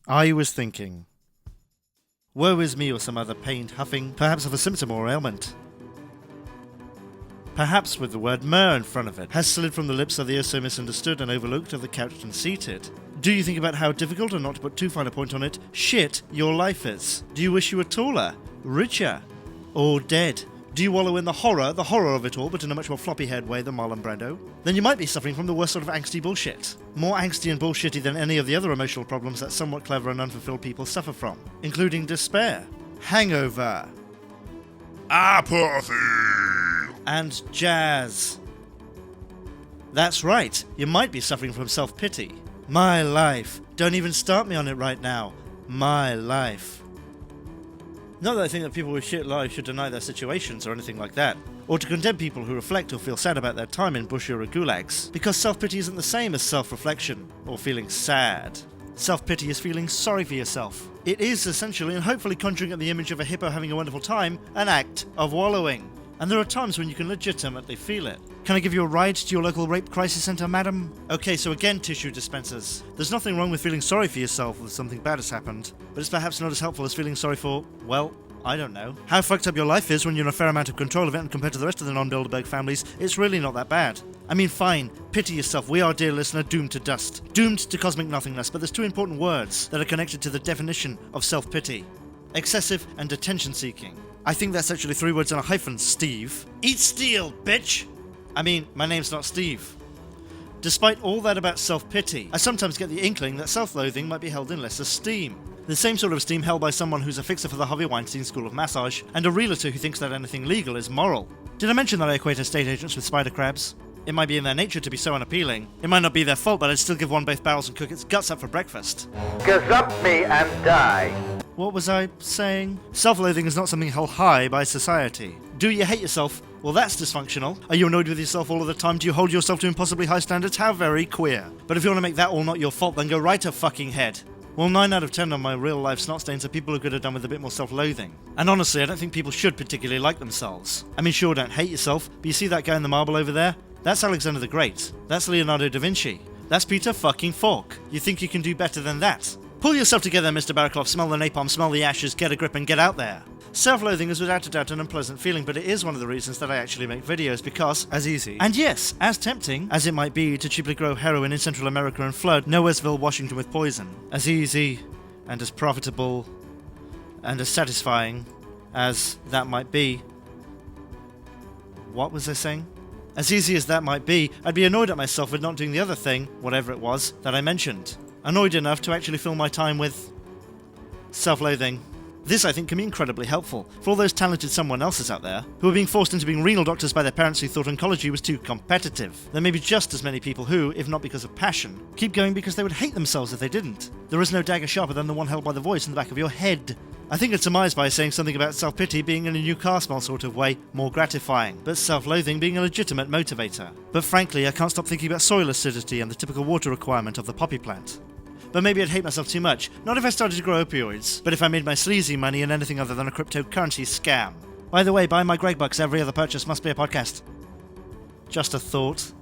I was thinking, woe is me or some other pained huffing, perhaps of a symptom or ailment. Perhaps with the word mer in front of it, has slid from the lips of the ear so misunderstood and overlooked of the couched and seated. Do you think about how difficult, and not to put too fine a point on it, shit your life is? Do you wish you were taller, richer, or dead? Do you wallow in the horror of it all, but in a much more floppy-haired way than Marlon Brando? Then you might be suffering from the worst sort of angsty bullshit. More angsty and bullshitty than any of the other emotional problems that somewhat clever and unfulfilled people suffer from, including despair, hangover, apathy, and jazz. That's right, you might be suffering from self-pity. My life. Don't even start me on it right now. My life. Not that I think that people with shit lives should deny their situations or anything like that, or to condemn people who reflect or feel sad about their time in bush or gulags, because self-pity isn't the same as self-reflection, or feeling sad. Self-pity is feeling sorry for yourself. It is essentially, and hopefully conjuring up the image of a hippo having a wonderful time, an act of wallowing. And there are times when you can legitimately feel it. Can I give you a ride to your local rape crisis centre, madam? Okay, so again, tissue dispensers. There's nothing wrong with feeling sorry for yourself if something bad has happened, but it's perhaps not as helpful as feeling sorry for, well, I don't know, how fucked up your life is when you're in a fair amount of control of it, and compared to the rest of the non-Bilderberg families, it's really not that bad. I mean, fine, pity yourself, we are, dear listener, doomed to dust. Doomed to cosmic nothingness, but there's two important words that are connected to the definition of self-pity. Excessive and attention-seeking. I think that's actually 3 words in a hyphen, Steve. Eat steel, bitch! I mean, my name's not Steve. Despite all that about self-pity, I sometimes get the inkling that self-loathing might be held in less esteem. The same sort of esteem held by someone who's a fixer for the Harvey Weinstein School of Massage, and a realtor who thinks that anything legal is moral. Did I mention that I equate estate agents with spider crabs? It might be in their nature to be so unappealing. It might not be their fault, but I'd still give one both barrels and cook its guts up for breakfast. Gazup me and die. What was I saying? Self-loathing is not something held high by society. Do you hate yourself? Well, that's dysfunctional. Are you annoyed with yourself all of the time? Do you hold yourself to impossibly high standards? How very queer. But if you want to make that all not your fault, then go right to fucking head. Well, 9 out of 10 of my real-life snot stains are people who could have done with a bit more self-loathing. And honestly, I don't think people should particularly like themselves. I mean, sure, don't hate yourself, but you see that guy in the marble over there? That's Alexander the Great. That's Leonardo da Vinci. That's Peter fucking Falk. You think you can do better than that? Pull yourself together, Mr. Baraklov, smell the napalm, smell the ashes, get a grip and get out there. Self-loathing is without a doubt an unpleasant feeling, but it is one of the reasons that I actually make videos, because, as easy, and yes, as tempting, as it might be to cheaply grow heroin in Central America and flood Nowheresville, Washington with poison, as easy, and as profitable, and as satisfying as that might be. What was I saying? As easy as that might be, I'd be annoyed at myself for not doing the other thing, whatever it was, that I mentioned. Annoyed enough to actually fill my time with self-loathing. This, I think, can be incredibly helpful for all those talented someone else's out there who are being forced into being renal doctors by their parents who thought oncology was too competitive. There may be just as many people who, if not because of passion, keep going because they would hate themselves if they didn't. There is no dagger sharper than the one held by the voice in the back of your head. I think it's surmised by saying something about self-pity being in a new car smell sort of way more gratifying, but self-loathing being a legitimate motivator. But frankly, I can't stop thinking about soil acidity and the typical water requirement of the poppy plant. But maybe I'd hate myself too much, not if I started to grow opioids, but if I made my sleazy money in anything other than a cryptocurrency scam. By the way, buy my Greg Bucks, every other purchase must be a podcast. Just a thought.